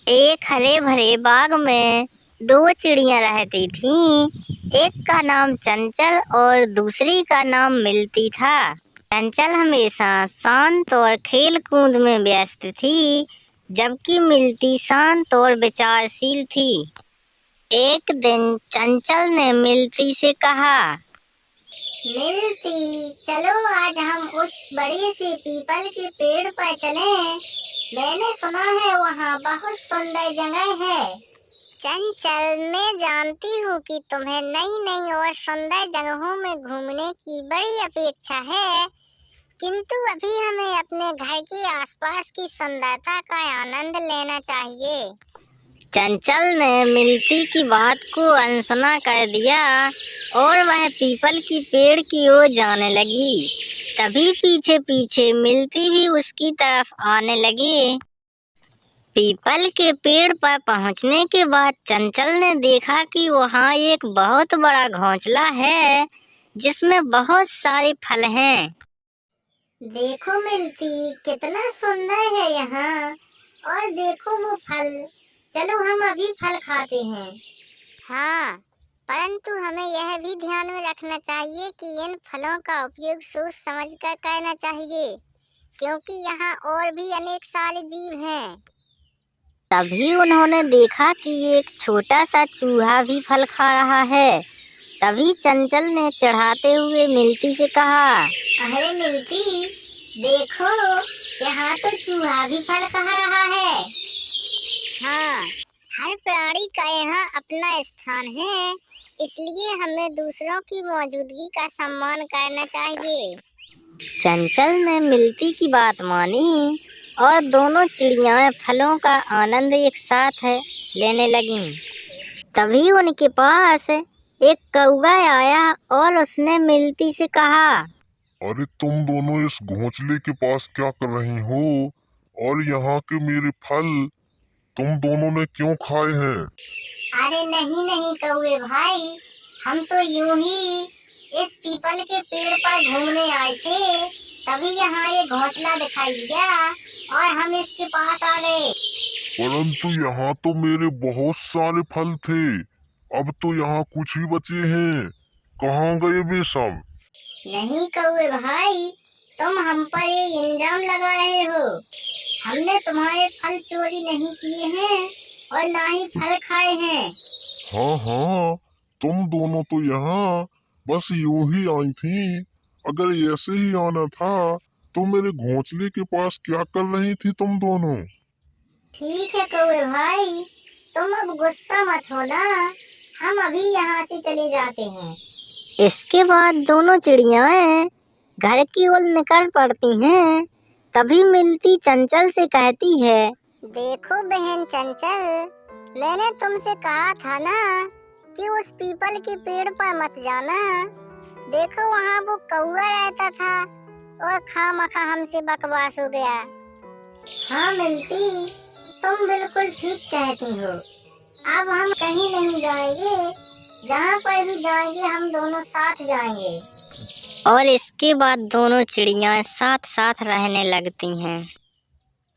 एक हरे भरे बाग में दो चिड़ियां रहती थीं। एक का नाम चंचल और दूसरी का नाम मिलती था। चंचल हमेशा शांत और खेल कूद में व्यस्त थी, जबकि मिलती शांत और विचारशील थी। एक दिन चंचल ने मिलती से कहा, मिलती, चलो आज हम उस बड़े से पीपल के पेड़ पर चलें। मैंने सुना है वहाँ बहुत सुंदर जगह है। चंचल, मैं जानती हूँ कि तुम्हें नई नई और सुंदर जगहों में घूमने की बड़ी अपेक्षा है, किंतु अभी हमें अपने घर के आसपास की सुंदरता का आनंद लेना चाहिए। चंचल ने मिलती की बात को अनसुना कर दिया और वह पीपल की पेड़ की ओर जाने लगी। तभी पीछे पीछे मिलती भी उसकी तरफ आने लगी। पीपल के पेड़ पर पहुंचने के बाद चंचल ने देखा कि वहां एक बहुत बड़ा घोंसला है, जिसमें बहुत सारे फल हैं। देखो मिलती, कितना सुंदर है यहाँ। और देखो वो फल, चलो हम अभी फल खाते हैं। हाँ, परंतु हमें यह भी ध्यान में रखना चाहिए कि इन फलों का उपयोग सोच समझ कर करना चाहिए, क्योंकि यहाँ और भी अनेक सारे जीव हैं। तभी उन्होंने देखा कि एक छोटा सा चूहा भी फल खा रहा है। तभी चंचल ने चढ़ाते हुए मिलती से कहा, अरे मिलती, देखो यहाँ तो चूहा भी फल खा रहा है। हाँ, हर प्राणी का यहाँ अपना स्थान है, इसलिए हमें दूसरों की मौजूदगी का सम्मान करना चाहिए। चंचल ने मिलती की बात मानी और दोनों चिड़ियाँ फलों का आनंद एक साथ लेने लगीं। तभी उनके पास एक कौवा आया और उसने मिलती से कहा, अरे तुम दोनों इस घोंसले के पास क्या कर रही हो? और यहाँ के मेरे फल तुम दोनों ने क्यों खाए हैं? अरे नहीं नहीं कौवे भाई, हम तो यूं ही इस पीपल के पेड़ पर घूमने आए थे। तभी यहाँ ये घोंसला दिखाई दिया और हम इसके पास आ गए। परंतु यहाँ तो मेरे बहुत सारे फल थे, अब तो यहाँ कुछ ही बचे हैं। कहाँ गए वे सब? नहीं कौवे भाई, तुम हम पर ये इल्जाम लगा रहे हो। हमने तुम्हारे फल चोरी नहीं किए हैं और ना ही फल खाए हैं। हाँ हाँ, तुम दोनों तो यहाँ बस यूं ही आई थी। अगर ऐसे ही आना था तो मेरे घोंसले के पास क्या कर रही थी तुम दोनों? ठीक है कौवे भाई, तुम अब गुस्सा मत होना। हम अभी यहाँ से चले जाते हैं। इसके बाद दोनों चिड़ियाएं घर की ओर निकल पड़ती हैं। तभी मिलती चंचल से कहती है, देखो बहन चंचल, मैंने तुमसे कहा था ना कि उस पीपल के पेड़ पर मत जाना। देखो वहाँ वो कौवा रहता था और खामखा हमसे बकवास हो गया। हाँ मिलती, तुम बिल्कुल ठीक कहती हो। अब हम कहीं नहीं जाएंगे, जहाँ पर भी जाएंगे हम दोनों साथ जाएंगे। और इसके बाद दोनों चिड़ियाँ साथ साथ रहने लगती हैं।